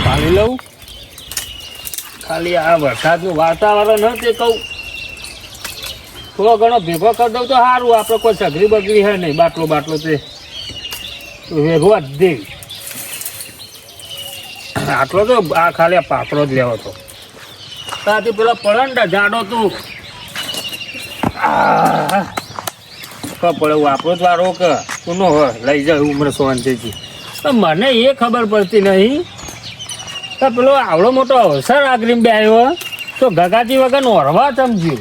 પાણી લઉં ખાલી આ વરસાદનું વાતાવરણ ન તે કહું થોડો ઘણો ભેગો કરી દઉં તો સારું. આપણે કોઈ સગરી બગરી હે નહીં. બાટલો તે ભેગો જ દે. આટલો તો આ ખાલી આ પાકડો જ લેવો હતો. ત્યાંથી પેલા પડંડા જાડો તું પડે આપણો જ વારો કે કોનો હોય લઈ જાય ઉમર સોનથી. મને એ ખબર પડતી નહીં તો પેલો આવડો મોટો અવસર આગરીમ બે આવ્યો તો ગગાજી વગર ઓરવા સમજ્યું.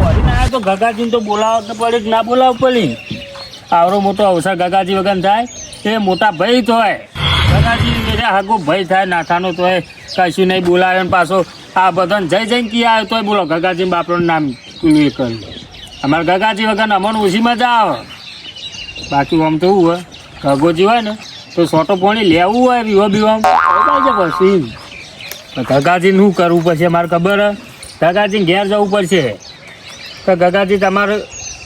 ઓરીને આવ્યો તો ગગાજીને તો બોલાવ તો પડે કે ના બોલાવ પડી. આવડો મોટો અવસર ગગાજી વગર થાય એ મોટા ભાઈ તો હોય. ગગાજી હાગો ભાઈ થાય નાથાનો તો કશું નહીં બોલાવે ને પાછો આ બધાને જઈને કી આવ્યો તોય બોલો ગગાજી બાપનું નામ પેલું એ કર્યું. અમારે ગગાજી વગર અમને ઓછી મજા આવે. બાકી આમ તો એવું હોય ગગોજી હોય ને તો સોટો પાણી લેવું હોય બીવો બીવા પછી ગગાજીને શું કરવું પડશે મારે ખબર ગગાજીને ઘેર જવું પડશે તો ગગાજી તમારે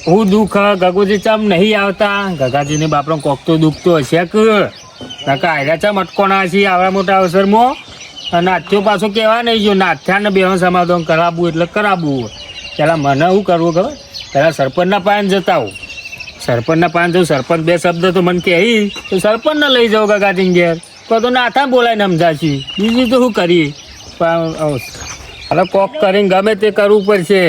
હું દુઃખ ગગોજી ચમ નહીં આવતા. ગગાજીને બાપડો કોક તો દુઃખ તો હશે કે કાકા આયરા ચમ અટકોણા છીએ આવડા મોટા અવસરમાં. અને નાથ્યો પાછો કહેવા નહીં જો નાથ્યાને બેહન સમાધાન કરાવવું એટલે કરાવવું. પહેલાં મને શું કરવું ખબર પહેલાં સરપંચના પાયન જતા હું. સરપંચના પાન જવું. સરપંચ બે શબ્દ તો મને કહે તો સરપંચને લઈ જાઉં ગગાજીને ઘેર તો નાથા બોલાવીને સમજાશી. બીજું તો શું કરીએ એટલે કોક કરીને ગમે તે કરવું પડશે.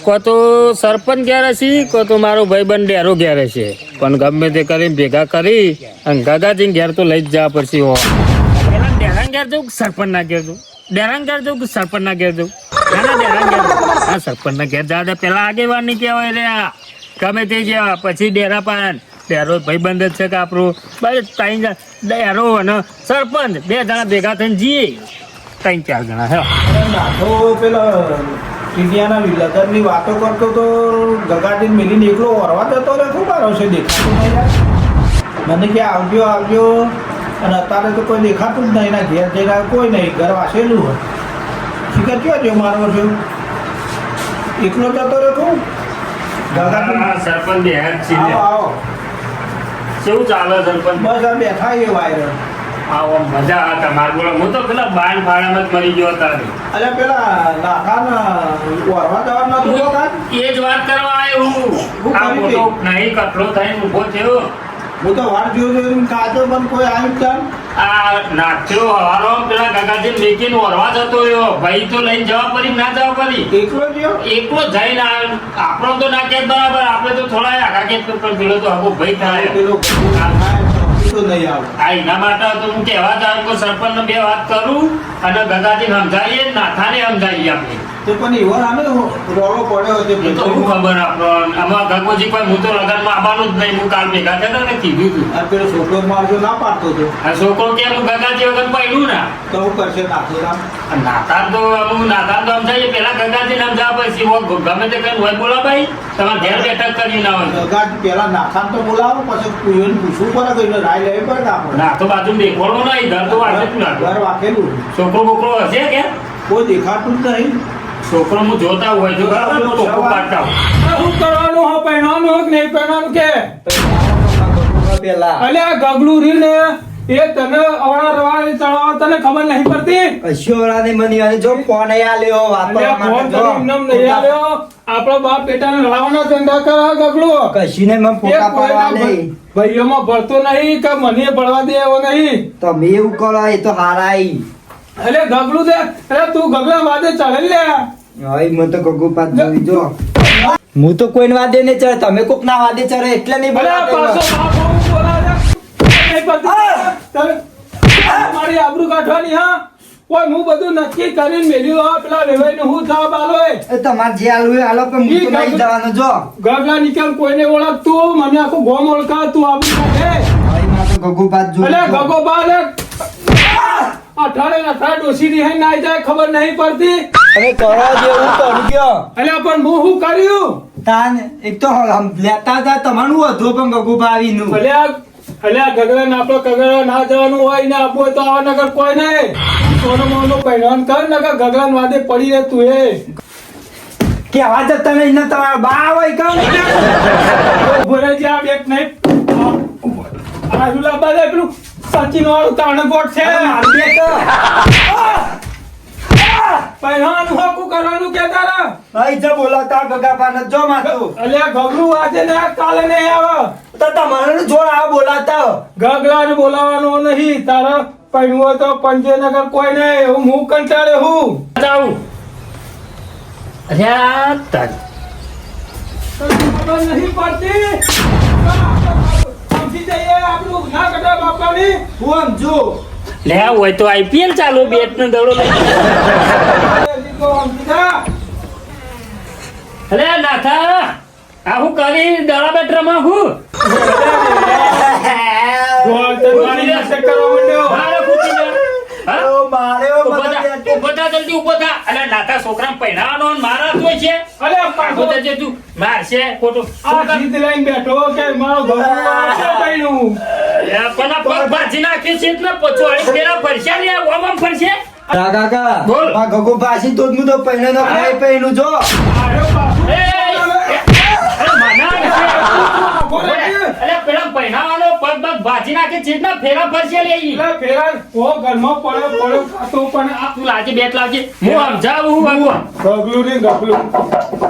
કો તો સરપંચ ઘેર હશે કો તો મારો ભાઈબંધ ડેરો ઘેર હશે પણ ગમે તે કરીને ભેગા કરી અને ગગાજીને ઘેર તો લઈ જ જવા પડશે. પેલા ડેરાન ઘેર જવું સરપંચના ઘેર જવું. ડેરાન ઘેર જવું કે સરપંચના ઘેર જવું. ડેરાન ઘેર હા સરપંચના ઘેર જવા પેલા આગેવાન નહીં કહેવાય રે ગમે તે જેવા પછી ડેરા પાન ડેરો ભાઈબંધ જ છે કે આપણું બસ ત્રણ ડેરો અને સરપંચ બે જણા ભેગા થઈને જઈએ 3-4 જણા. હે નાથો પેલા ઇન્ડિયાના લગનની વાતો કરતો તો ગગાજીને મિલીને એકલો ઓરવા જતો રહે. શું મારો છે દેખાતું નહીં યાર. મને કે આવજો અને અત્યારે તો કોઈ દેખાતું જ નહીં. એના ઘેર જઈને કોઈ નહીં ઘર વાસેલું હોય. શિખર કયો છે મારો છે એકલો જતો રહે. શું સરપંચ બે કેવું ચાલે સરપંચ? બસ આ બેઠા એ વાયર આવો મજા આ તમારી બોલો. હું તો પેલા બાણ ફાળામાં જ મરી ગયો હતા. અરે પેલા નાખાના ઓરવા જવાનું નતું જોતા એ જ વાત કરવા આવ્યો હું. આ મોટો નહીં કટલો થઈને ઊભો થયો. હું તો વાર જોયું કાચો પણ કોઈ આવ્યું ચાલ આ નાખ્યો હવારો પેલા ગગાજી મેકીને ઓરવા જતો રહ્યો. ભાઈ તો લઈને જવા પડી ના જવા પડી. એકલો ગયો એકલો જઈને આપણો તો ના કે બરાબર આપણે તો થોડા આગા કે પેલો તો હગો ભાઈ થાય પેલો તો નહીં આવે. આ એના માટે તો હું કહેવા જાઉં કે સરપંચને બે વાત કરું અને ગગાજીને સમજાવીએ નાથાને સમજાવીએ આપણે. તો પણ એવો આને રોલો પડ્યો છે. એ તો શું ખબર આપણો આમાં ગગોજી કોઈ હું તો લગનમાં આવવાનું જ નહીં. હું કાલ ભેગા થયા ને કીધું તું. આ પેલો છોકરો મારજો ના પાડતો હતો. આ છોકરો કે હું ગગાજી વગર પડ્યું ને તો હું કરશે નાખો નાતા તો સમજાવીએ પેલા ગગાજી ને સમજાવવા પછી ગમે તે કઈ હોય બોલા ભાઈ તમારે ઘેર બેઠક કરી ના હોય. ગગા પેલા નાથાને તો બોલાવો પછી પૂછવું પડે કે રાય લેવી પડે આપણે. ના તો બાજુ દેખોડો નહીં ઘર તો વાંચેલું ના ઘર વાંકેલું. છોકરો બોકરો હશે કે કોઈ દેખાતું જ નહીં. છોકરો હું જોતા હોય તો ટોકો પાડતા હોય. શું કરવાનું હો પહેરવાનું કે નહીં પહેરવાનું કે અલે આ ગગલું રીલ ને એ તને અવળા રવા ચડાવ તને ખબર નહીં પડતી. કશોરાને મની અને જો ફોન આલ્યો વાપરવા માટે જો નામ નહીં આલ્યો આપણો બાપ બેટાને લડાવવાનો ધંધા કરે ગગલું કશીને મને ફોટા પાડવા નહીં. ભાઈઓમાં ભળતો નહીં કે મને ભળવા દે એવો નહીં. તમે એવું કરો એ તો હારાઈ. અલે ગગલું દે અરે તું ગગલા વાદે ચડે લે. હવે મને તો ગગુ પાત જોઈ જો હું તો કોઈને વાદે નહીં ચડે તમે કોક ના વાદે ચડે એટલે નહીં અરે પાછો બાપ હું બોલાવે નહીં પડતી મારી આબરૂ કાઢવાની. હા કોઈ હું બધું નક્કી કરીને મેલ્યું હા પેલા વેવાઈ નું હું થવા બાલો એ તમારે જે હાલવું એ હાલો પણ હું તો નહીં જવાનો જો ગગલા નીકળ કોઈને ઓળખતું મને આખું ગોમ ઓળખા તું આબરૂ કાઢે. હવે મને તો ગગુ પાત જોઈ અલે ગગો બા લે અઠાડે ડોસી ની ના જાય ખબર નહીં પડતી. હવે કરો જેવું કરી ગયો અલ્યા પણ હું શું કર્યું તાન એક તો લેતા હતા તમારું હતું પણ ગગુ ભાવીનું અલ્યા ગગડા ને આપડે કગડા ના જવાનું હોય ને આપવું હોય તો આવા નગર કોઈ નહીં. સોનો મોનો પહેરવાન કર નગર ગગડા વાદે પડી રહે તું એ કે આવાજ તમે એને તમારા બા હોય કામ બોલે જે આ બેક નહીં આ રૂલા બાદે પેલું સચિન વાળું તાણગોટ છે મારું બેટ પહેરવાનું હકું કરવાનું કે તારા ભાઈ જો બોલાતા ગગા પાન જો માતું અલ્યા ગગલું આજે ને કાલે નહીં આવે તો તમારે જોર આ બોલાતા ગગલાને બોલાવાનો નહીં તારા પહેરવું હોય તો પંજેનગર કોઈ નહીં હું કંટાળે હું જાઉં અરે આ તારી તને ખબર નહીં પડતી સમજી જઈએ આપણું ના કટા બાપાની હું સમજુ લે હોય તો આઈપીએલ ચાલુ બેટ નો દડો લઈ અરે નાથા આ હું કરી દડા બેટ રમા હું મારે પૂછી લે. હા? ઓ મારે ઓ ઊભો થા, મને ઊભો થા, જલ્દી ઊભો થા. અરે નાથા છોકરાને પહેરાવાનો ને મારા તોય છે અરે ઊભો થજે તું મારશે ખોટું આ જીત લઈને બેઠો કે મારો ઘરનું આવશે પૈણું. પણ આ પગ ભાજી નાખ્યું છે એટલે પચોળી ફેરા ફરશે ને ઓમ ઓમ ફરશે કાકા બોલ. આ ગગો પાછી તો હું તો પહેણે ન ખાઈ પહેણું જો આયો બાપુ. એ, અરે માના છે. બોલે કે? અરે પેલા પહેરાવાનો પગ પગ ભાજી નાખે છે એટલે ફેરા ફરશે લે ઈ. એટલે ફેરા ઓ ઘરમાં પડ્યો ખાતો પણ આ તું લાજે બેટ લાવજે હું સમજાવું હું ગગલું ને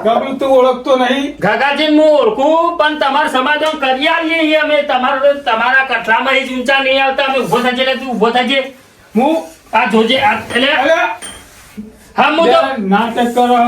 ગગલું તું ઓળખતો નહીં ઘગાજીને હું ઓળખું પણ તમારા સમાધાન કરી આલીએ છીએ અમે તમારા કઠલામાં જ ઊંચા નહીં આવતા અમે ઊભો થજે એટલે તું ઊભો થજે હું આ જોજે આ એટલે અરે હા હું તો નાટક કરો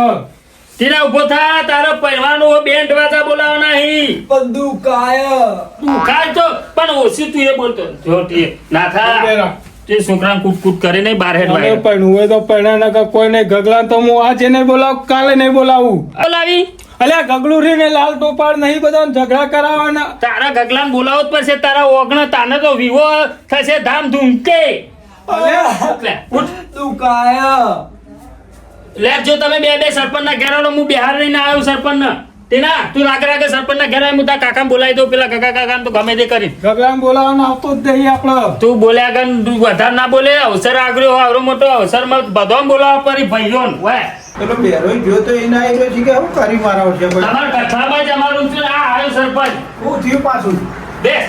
તેના ઊભો થા તારો પહેરવાનું બેન્ડ વાજા બોલાવવાના નહીં બંદૂક કાય તું ખાય તો પણ ઓછી તું એ બોલતો જો તે ના થા તે છોકરાને કૂટ કરે નહીં બહાર હેડ અને વાય પણ હું તો પૈણા નકર કોઈ નહીં ગગલા તો હું આજે નહીં બોલાવું કાલે નહીં બોલાવું બોલાવી અલ્યા ગગલું રી ને લાલ ટોપાડ નહીં બધા ઝઘડા કરાવવાના તારા ગગલાને બોલાવો જ પડશે તારા ઓગણ તાને તો વિવો થશે ધામ ધૂમકે એટલે ઉઠ દુકાય લે જો તમે બે સરપંચ ના ઘેર આવો હું બિહાર લઈને આવ્યો સરપંચ ના તેના તું રાગે સરપંચ ના ઘેર આવી હું તારા કાકા બોલાવી દઉં પેલા કાકા તો ગમે તે કરી ગગલાને બોલાવવાનો આવતો જ નહીં આપણો તું બોલ્યા ગન વધારે ના બોલે અવસર આગળ આવરો મોટો અવસર માં બધો બોલાવા પડી ભાઈઓ વાય પેલો બેરોય ગયો તો એને આવ્યો છે કે હું કરી મારાવ છે ભાઈ તમારા કથામાં જ અમારું છે આ આવ્યો સરપંચ હું થયું પાછું બેસ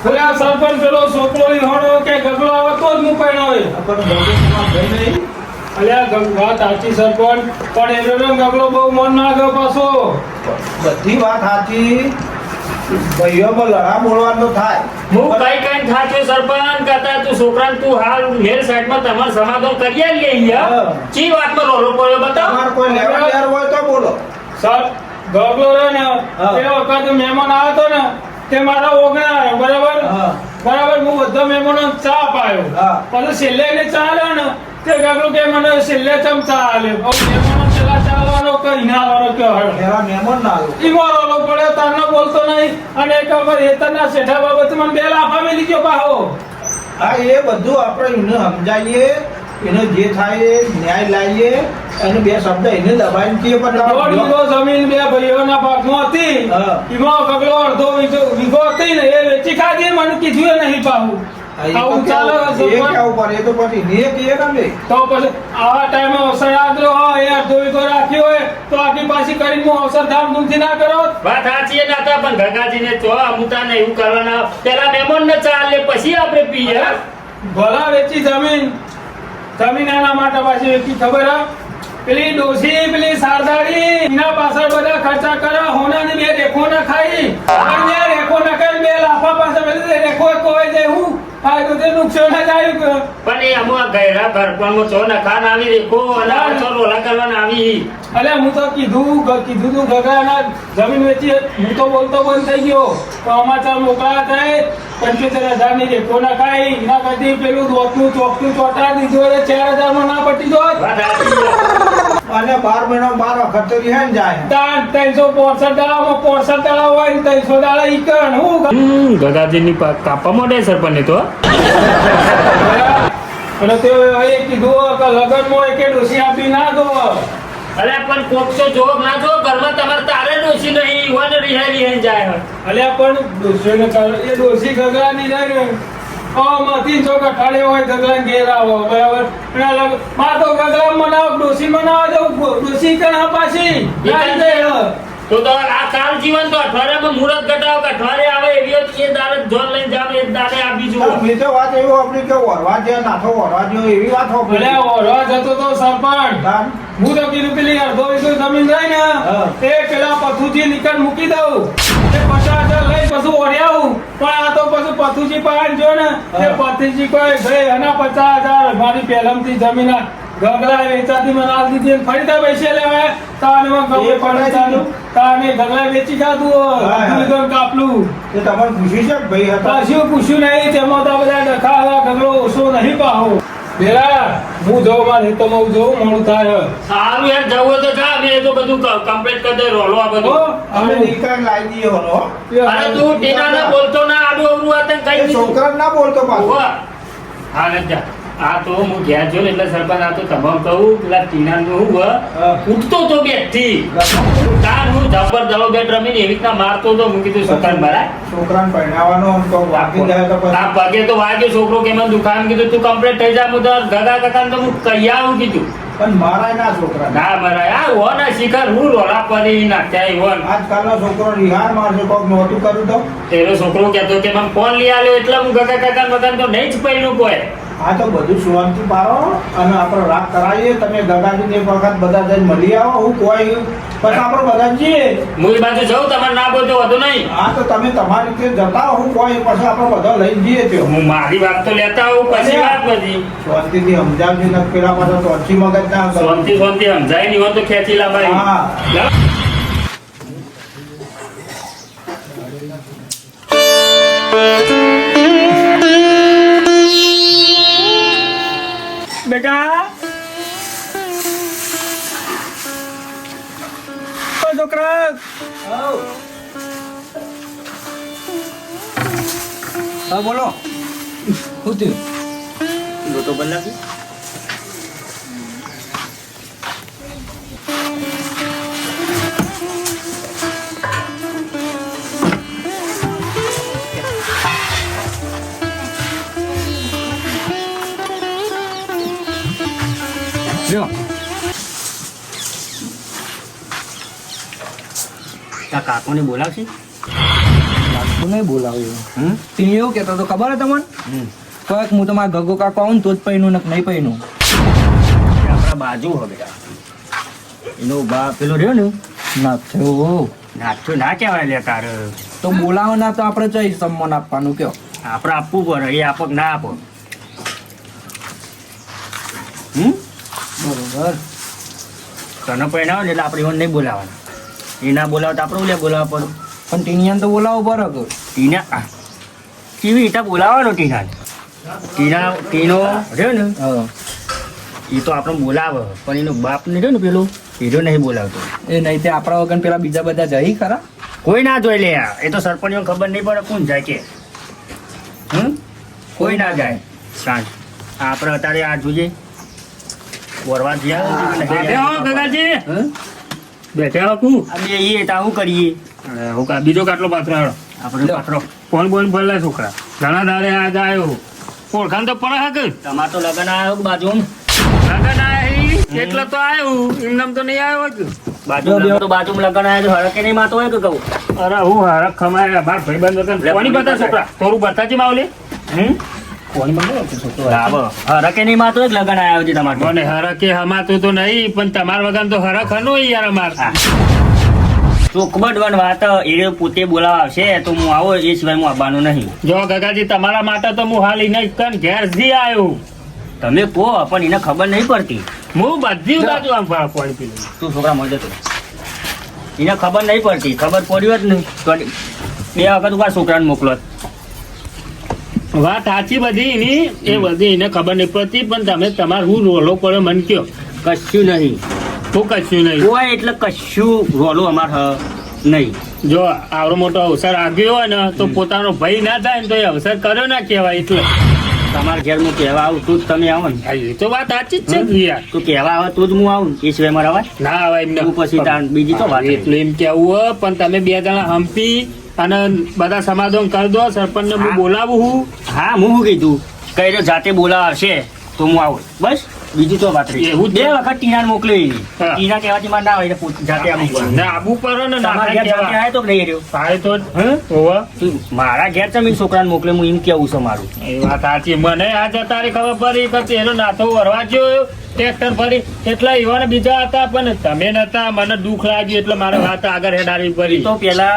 અલ્યા સરપંચ પેલો છોકરો હોડો કે ગગલો આવે તો જ હું પૈણાવે આપણને ભગવાન ભાઈ નહીં અલ્યા વાત સાચી સરપંચ પણ એનો ગગલો બહુ મન ના ગયો પાછો બધી વાત સાચી ભાઈઓમાં લડા બોલવાનો થાય હું કઈ થાક્યો સરપંચ કરતા તું છોકરાને તું હાલ મેલ સાઈડમાં તમારું સમાધાન કરી આલીએ હા. ચી વાતમાં રોલો પડ્યો બતાવ તમારે કોઈ લેવા તૈયાર હોય તો બોલો સર ગગલો રે ને હા. તે વખત મહેમાન આવ્યો તો ને તે મારા ઓગણા આવ્યો બરાબર હા. બરાબર હું બધા મહેમાનો ચા પાયો હા. પછી છેલ્લે એને ચા લ્યો ને તે ગગલો કે મને છેલ્લે ચમ ચા આલ્યો હવે મહેમાનો છેલ્લા ચા આલવાનો કઈ ના આલવાનો કયો હળ એવા મહેમાન ના આવ્યો ઈમારો પડ્યો તારનો બોલતો નહીં અને એક વખત હેતરના શેઠા બાબત મને બે લાફા મેલી ગયો પાહો હા એ બધું આપણે એને સમજાવીએ એને જે થાય એ ન્યાય લાવીએ અને બે શબ્દ એને દબાઈને કહીએ પણ દોઢ તમારે વીઘો જમીન બે ભાઈઓના ભાગમાં હતી હા. એમાં ગગલો અડધો વીઘો હતી ને એ વેચી ખાધી મને કીધું એ નહીં પાહું આવું ચાલે એ સરપંચ. કેવું પડે એ તો પછી ને કહીએ ને અમે તો પછી આવા ટાઈમે અવસર આદરો હોય એ અડધો વીઘો રાખ્યો હોય તો આખી પાછી કરીને હું અવસર ધામધૂમથી ના કરો વાત સાચી એ નાતા પણ ગગાજીને તો અમુતા ને એવું કરવાના પેલા મહેમાન ને ચાલે પછી આપણે પીએ ભલા વેચી જમીન એના માટે પાછી વેચી ખબર હા પેલી ડોસી પેલી સારદાડી એના પાછળ બધા ખર્ચા કરે હોનાની બે રેખો ના ખાઈ અને રેખો ના ખાઈ બે લાફા પાછળ પેલી રેખો કોઈ જાય હું ફાયદો તે નુકસાન જ આવ્યું પણ એ અમુક ગયરા ઘરપણમાં ચો નખાન આવી રેખો અને આ ચો રોલા કરવાના આવી અલ્યા હું તો કીધું તું ગગડાના જમીન વેચી હું તો બોલતો બંધ થઈ ગયો તો સમાચાર મોકલા થાય 75,000 ની રેખો ના ખાઈ એના પછી પેલું દોતનું ચોકનું ચોટાડી દીધું એટલે 4,000 માં ના પટી દો વાત સાચી અને 12 મહિના 12 વખત તો રિહાઈ જાય તાણ 365 દાડામાં 65 દાડા હોય ને 300 દાડા ઈકણ હું ગગાજીની કાપા મોડે સરપંચ તો અને તે એ કીધું કે લગનમાં એકે ડોસી આપી ના દો અરે પણ કોક તો જોગ ના જો ઘરમાં તમારે તારે ડોસી નહીં વન રિહાઈ જાય અલ્યા પણ ડોસીને એ ડોસી ગગડાની જાય ને માંથી જો કઠાડે હોય ગગડા ઘેર આવો બરાબર માર તો ગગડા મનાવ ડોસી મનાવ દઉં ડોસી કણ પાછી તો તો આ કાલ જીવન તો અઠવાડિયામાં મુહૂર્ત ઘટાડો કે અઠવાડિયે આવે એવી હોય તો એ દાડે જોન લઈને જાવ એ દાડે આપી જુઓ. મેં તો વાત એવી આપણી કે વરવા જે નાથો વરવા જેવો એવી વાત હોપડી. ભલે ઓરવા જતો તો સરપંચ તાન. હું તો કીધું પેલી અડધો વીઘો જમીન રહી ને હા. તે પેલા પથુજી નીકળ મૂકી દઉં તે 50,000 લઈ પછી ઓઢ્યાવું પણ આ તો પછી પથુજી પાસે જો ને તે હા. પથુજી કોઈ ભાઈ એના 50,000 મારી પહેલમથી જમીન ગગલા વેચાતી મને આલ દીધી અને ફરી તા પૈસે લેવાય તાને મને ગમે એ પડે પણ તાને ગગલા વેચી ખાધું હા. અડધું વીઘો કાપલું એ તમારે પૂછ્યું છે કે ભાઈ હતા કશું પૂછ્યું નહીં તેમાં તો બધા ડખા ગગલો ઓછો નહીં પાહો પેલા હું જોઉં મારે તો હું જોઉં મોડું થાય સારું યાર જવું હોય તો જા અમે એ તો બધું કમ્પ્લીટ કરી દે રોલો આ હો, બધું. અમે નિકાલ લાવી દઈએ હોનો. અરે તું ટીનાને બોલતો ના આડું અવરું આ તને કઈ એ દીધું. છોકરા ના બોલતો પાછો. ઉભા. હા ને જા. આ તો હું ઘેર જોયો ને એટલે સરપંચ આ તો તમામ કહું પેલા ટીનાનું હું હા. ઉઠતો તો બેઠી તાર હું જબર દડો બેટ રમીને એવી રીતના મારતો તો હું કીધું છોકરાને મારા છોકરાને પરણાવવાનો આમ તો વાગી જાય તો પછી આ પગે તો વાગ્યો છોકરો કે મને દુખાન કીધું તું કમ્પ્લીટ થઈ જા હું તો ગગા કાકાને તો હું કહી આવું કીધું પણ મારાય ના છોકરા ના મરાય આ હો ના શિખર હું રોલા પડી નાખ્યા હોન આજકાલનો છોકરો રિહાર મારશે કોક નહોતું કર્યું તો એનો છોકરો કહેતો કે મને ફોન લઈ આલ્યો એટલે હું ગગા કાકા મકાન તો નહીં જ પડ્યું કોઈ આ તો બધું સુવાનથી પાડો અને આપણે રાત કરાવીએ તમે ગગાજીને એક વખત બધા જઈને મળી આવો હું કોઈ પછી આપણે બધા જઈએ હું એ બાજુ જાઉં તમારે ના બોલતો વધુ નહીં હા તો તમે તમારી રીતે જતા હો હું કોઈ પછી આપણે બધા લઈને જઈએ ત્યાં હું મારી વાત તો લેતા આવું પછી વાત બધી શાંતિથી સમજાવજો ને પેલા પાછા તો અચ્છી મગજ ના કરો. શાંતિ શાંતિ સમજાય નહીં હોય તો ખેંચી લાવાય હા. બેટા ઓ છોકરા હા બોલો શું થયું તો બદલાવી લ્યો ત્યાં કાકોને બોલાવશે કોને બોલાવ્યો તી એવું કહેતો તો ખબર હે તમને કહે કે હું તમારા ગગો કાકો આવું ને તો જ પૈનું ને નહીં પૈનું આપણા બાજુ હો બેટા એનો બા પેલો રહ્યો ને ના થયો નાચો ના કહેવાય લે તારે તો બોલાવો ના તો આપણે જઈ સન્માન આપવાનું કયો આપણે આપવું પડે એ આપો કે ના આપો બરોબર તને પહેણાવે ને એટલે આપણે એવું નહીં બોલાવવાના એ ના બોલાવે તો આપણે લે બોલાવવા પડે પણ ટીનિયાને તો બોલાવો બરાબર ટીના કેવી રીતે બોલાવવાનો ટીનાને ટીનો રહ્યો ને હા એ તો આપણે બોલાવે પણ એનો બાપ ને રહ્યો ને પેલો હીરો નહીં બોલાવતો એ નહીં તે આપણા વગર પેલા બીજા બધા જઈ ખરા કોઈ ના જોઈ લે એ તો સરપંચ ખબર નહીં પડે કોણ જાય કે કોઈ ના જાય સાંજ આપણે અત્યારે આ જોઈએ વરવા બેઠા હો ગગાજી બેઠા હો કુ અમે એ તા શું કરીએ હું કા બીજો કાટલો પાત્ર આપણે પાત્રો કોણ બોલ બોલે છોકરા ઘણા દાડે આજ આવ્યો ઓળખાણ તો પડે હક તમાર તો લગન આવ્યો બાજુ લગન આવ્યા એટલે તો આવ્યો એમ તો નહીં આવ્યો જ બાજુ તો બાજુ લગન આવ્યા હરકે નહીં માતો હોય કે કહું અરે હું હરક ખમાય બાર ભાઈ બંધ કોની બતા છોકરા થોડું બતાજી માવલે કોની બંધ છોકરો હરકે નહીં માતો એક લગન આવ્યો છે તમારે મને હરકે હમાતું તો નહીં પણ તમાર વગર તો હરક હનો યાર અમાર ચોકબડવન વાત એ પોતે બોલાવા આવશે તો હું આવો એ સિવાય હું આવવાનું નહીં જો ગગાજી તમારા માટે તો હું હાલ એને કન ઘેર જી આવ્યો તમે કહો પણ એને ખબર નહીં પડતી હું બધી બાજુ આમ પાણી પી લઉં તું છોકરા મળે તો એને ખબર નહીં પડતી ખબર પડી હોત ને તો 2 વખત ઉભા છોકરાને મોકલો વાત સાચી બધી એની એ બધી એને ખબર નહીં પડતી પણ તમે તમારે હું રોલો પડે મને કયો કશું નહીં તો કશું નહીં હોય એટલે કશું રોલો અમાર નહીં જો આવડો મોટો અવસર આવ્યો હોય ને તો પોતાનો ભય ના થાય ને તો એ અવસર કર્યો ના કહેવાય એટલે તમારા ઘેર હું કહેવા આવું તું જ તમે આવો ને એ તો વાત સાચી જ છે યાર તું કહેવા આવે તો જ હું આવું એ સિવાય મારા અવાજ ના આવે એમને પછી બીજી તો વાત એટલું એમ કેવું હોય પણ તમે 2 જણા હંપી અને બધા સમાધાન કરી દો સરપંચ ને હું બોલાવું હું હા હું શું કીધું કઈ જાતે બોલાવા આવશે તો હું આવું બસ બીજું તો વાત રહી એવું જ બે વખત ટીના મોકલી હા. ટીના કહેવાથી મારે ના હોય એટલે જાતે આવું પડે. ને આબુ પર ને તમારા ઘેર જાતે આયો તો કે નહીં રહ્યો થાય તો હે? હોવે. તું મારા ઘેર ચમ છોકરાને મોકલે હું એમ કેવું છે મારું એ વાત સાચી મને આ જતારી ખબર પડી કે તેનો નાથો વરવા ગયો ટ્રેક્ટર ફરી એટલા એવાને બીજા હતા પણ તમે નતા મને દુઃખ લાગ્યું એટલે મારે વાત આગળ હેડાવી પડી તો પેલા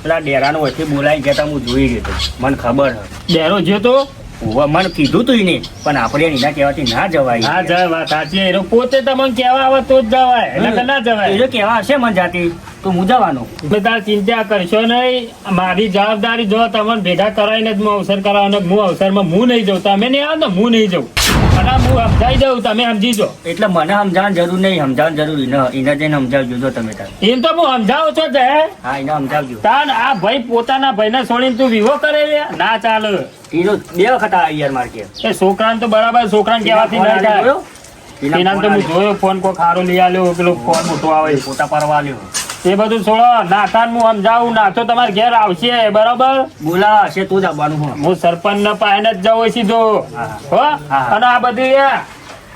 પેલા ડેરાનો વચ્ચે બોલાઈ ગયા તા હું જોઈ ગયો હતો. મને ખબર છે બેરો જો તો હોવે, મને કીધું તું ને પણ આપણે એના કહેવાથી ના જવાય હા જાય વાત સાચી એનો પોતે તમને કહેવા આવે તો જ જવાય એટલે કે ના એ જવાય જો કહેવા હશે મને જાતે તો હું જવાનો તમે તાર ચિંતા કરશો નહીં મારી જવાબદારી જો તમને ભેગા કરાવીને જ હું અવસર કરાવવાનો હું અવસરમાં હું નહીં જાઉં તમે નહીં આવો ને હું નહીં જાઉં અને હું સમજાઈ દઉં તમે સમજી જો એટલે મને સમજાવવાની જરૂર નહીં, સમજાવવાની જરૂર એને જઈને સમજાવજો જો તમે તાર. એમ તો હું સમજાવું છો તે હા એને સમજાવજો. તાન આ ભાઈ પોતાના ભાઈને છોડીને તું વિવો કરે લે ના ચાલે એનો બે વખત આ યાર માર કે એ છોકરાને તો બરાબર છોકરાને કહેવાથી ના થાય એના તો હું જોયો ફોન કોઈ ખારો લઈ આલ્યો પેલો ફોન મોટો આવે પોતા પરવા લ્યો એ બધું છોડો નાતાન હું સમજાવું નાતો તમારે ઘેર આવશે બરાબર બોલા હશે તો જ આવવાનું હું હું સરપંચ ના પાયને જ જાઉં સીધો હા. હો હા. અને આ બધી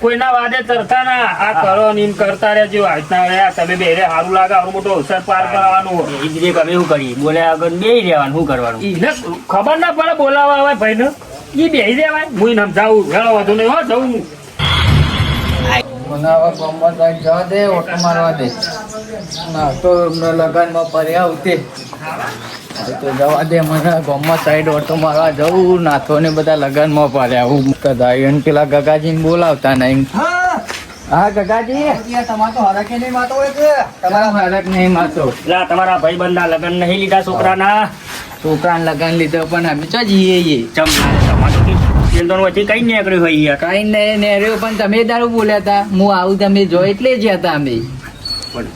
કોઈના વાદે ચરતા ના આ કરો ને એમ કરતા રહેજો આ રીતના રહ્યા તમે બે સારું લાગે આવડું મોટો અવસર પાર કરવાનું એ જ રીતે અમે શું કરીએ બોલ્યા આગળ બે રહેવાનું શું કરવાનું એને ખબર ના પડે બોલાવા આવે ભાઈ ને એ બેહી દેવાય હું એને સમજાવું હેળો વધુ નહીં હો જવું હું. મને હવે ગામમાં સાઈડ જવા દે ઓટો મારવા દે ના તો એમને લગનમાં પડ્યા ઉતે તો જવા દે મને ગામમાં સાઈડ ઓટો મારવા જવું નાથો ને બધા લગનમાં પડ્યા હું કદાય પેલા ગગાજીને બોલાવતા નહીં હા ગગાજી તમારે તો હરકે નહીં માતો હોય છે તમારા હરક નહીં માતો એટલે આ તમારા ભાઈબંધના લગ્ન નહીં લીધા છોકરાના છોકરાને લગન લીધો પણ અમે ચો જઈએ ચમ તમારું ચિંતન વચ્ચે કઈ નીકળ્યું હોય યાર કઈ નહીં ને રહ્યો પણ તમે દારૂ બોલ્યા હતા હું આવું તમે જો એટલે જ હતા અમે પણ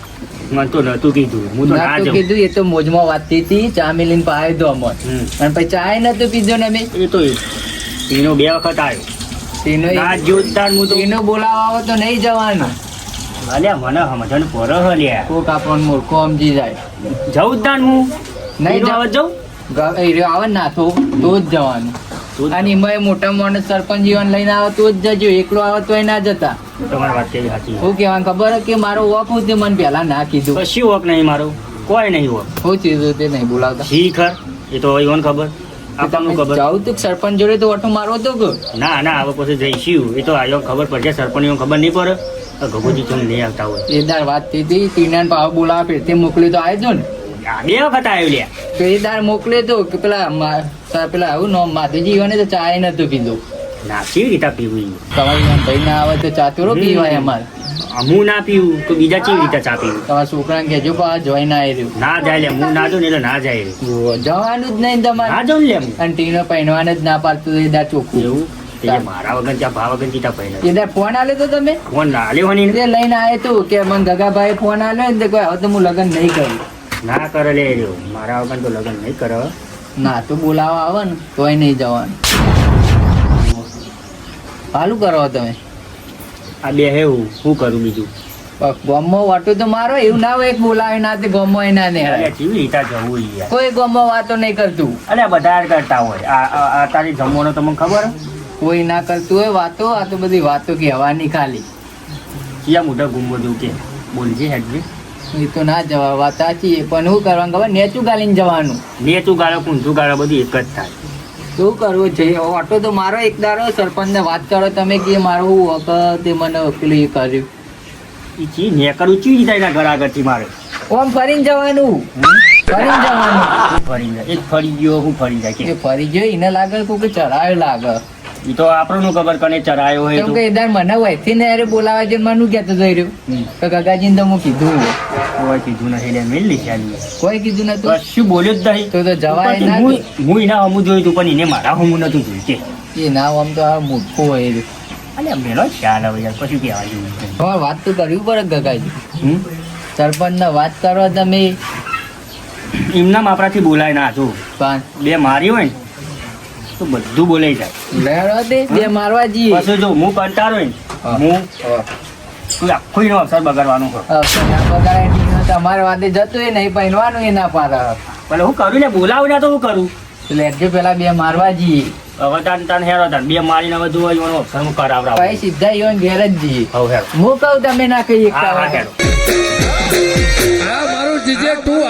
મને તો નતું કીધું હું તો ના ના તો જાઉં કીધું એ તો મોજમાં વાતતી હતી ચા મિલીને પાય દો અમર હમ. અને પછી ચા નતું પીધો ને અમે એ તો એનો બે વખત આવ્યો તેનો ના જોતા હું તો તેનો બોલાવા આવો તો નહીં જવાનું અલ્યા મને સમજણ પર લ્યા કોક આપણને મૂર્ખો સમજી જાય જવું જ તાન હું નહીં એનો આવત જાઉં એ રહ્યો આવે ને નાથો તો જ જવાનું તો જ અને એમાં મોટા માણસ સરપંચ જીવન લઈને આવે તો જ જજો એકલો આવે તોય ના જતા તમારી વાત કેવી સાચી શું કહેવાનું ખબર કે મારો વોક હતું મને પહેલા ના કીધું કશું વોક નહીં મારો કોઈ નહીં વોક શું કીધું તે નહીં બોલાવતા શીખર એ તો ઈવન ખબર આપણને ખબર જાઉં તું સરપંચ જોડે તો ઓટો મારવો તો કે ના ના હવે પછી જઈશું એ તો આયો ખબર પડશે સરપંચ ખબર નહીં પડે તો ગગોજી ચમ લઈ આવતા હોય એ દાર વાત થઈ હતી તીનાને પાવ બોલાવા ફેરથી મોકલી તો આવ્યો ને આ બે વખત આવ્યો લ્યા તો એ દાર મોકલે તો કે પેલા આવું નો માધુજી ને તો ચા નતું પીધું ના કેવી રીતે પીવું તમારી આમ ભાઈ ના આવે તો ચા થોડો પીવાય અમારે હું ના પીવું તો બીજા કેવી રીતે ચા પીવું તમારા છોકરાને કહેજો પા જોઈ ના આવ્યું ના જાય લે હું ના જાઉં ને એટલે ના જાય જવાનું જ નહીં તમારે ના જાઉં લે હું અને ટીનો પહેરવાને જ ના પાડતું એ દાર ચોખ્ખું એવું તે મારા વગર ત્યાં ભાવ વગર ચીતા પહેલા એ દાર ફોન આલ્યો તો તમે ફોન ના લેવો નહીં તે લઈને આવ્યો તું કે મને ગગાભાઈ ફોન આલ્યો ને તો કોઈ હવે તો હું લગ્ન નહીં કરું ના કરે લે રહ્યો મારા વગર તો લગ્ન નહીં કરે ના તો બોલાવા આવે ને તોય નહીં જવાનું હાલું કરો તમે આ બે હેવું શું કરું બીજું ગોમમાં વાટો તો મારો એવું ના હોય કે બોલાવે ના તે ગોમમાં ના ને અલ્યા કેવી રીતે જવું યાર કોઈ ગોમમાં વાતો નહીં કરતું અલ્યા બધા જ કરતા હોય આ તારી જમવાનો તમને ખબર કોઈ ના કરતું હોય વાતો આ તો બધી વાતો કહેવાની ખાલી ક્યાં મોટા ગુમો દઉં કે બોલજે હેડજે એ તો ના જવા વાત સાચી છે. પણ શું કરવાનું ખબર નેચું ગાલીને જવાનું ને તું ગાળો કુંઠું ગાળો બધું એક જ થાય શું કરવું છે ઓટો તો મારો એક દારો સરપંચને વાત કરો તમે કે મારું વખત તે મને પેલું એ કર્યું એ ચી ને કરું ચી રીતે એના ઘર આગળથી મારે ઓમ ફરીને જવાનું ફરીને જવાનું હું ફરી જાય એક ફરી ગયો હું ફરી જાય એ કે ફરી ગયો એને લાગે કોઈ ચડાયો લાગે એ તો આપણને ખબર કને ચરાયો હોય કેમ તો કે એદાર મને વયથી ને અરે બોલાવા છે મને કહેતો જઈ રહ્યું હમ. તો ગગાજીને તો હું કીધું કોઈ કીધું નથી લે મેલી છે કોઈ કીધું નતું કશું બોલ્યો જ નહીં તો જવાય ના હું એના હમું જોયું તું પણ એને મારા હમું નતું જોયું કે એ ના આમ તો આ મૂર્ખો હોય એ. અલ્યા મેલો ખ્યાલ હવે યાર પછી કહેવા જેવું છે. તમારે વાત તો કરવી પડે ગગાજી હમ? સરપંચને વાત કરો તમે એમનામ આપણાથી બોલાય ના જો પણ બે મારી હોય ને તો બધું બોલાઈ જાય લેડો દે બે મારવા જઈએ પછી જો હું કંટાળો હોય હા. ને હું તું આખો એનો અવસર બગાડવાનો હોય અવસર ના બગાડે ટીનો તમારે વાદે જતું એ નહીં પહેરવાનું એ ના પાડે ભલે હું કરું ને બોલાવું ના તો હું કરું તો લેજો પેલા બે મારવા જઈએ હવે તાન હેરો તાન બે મારીને હવે જોવા એનો ઓપ્શન કરાવરાવ ભાઈ સીધા ઈવન ઘેર જ જઈએ હવ હેરો હું કહું તમે ના કહી હા એકતા હા હેરો મારું જીજે તું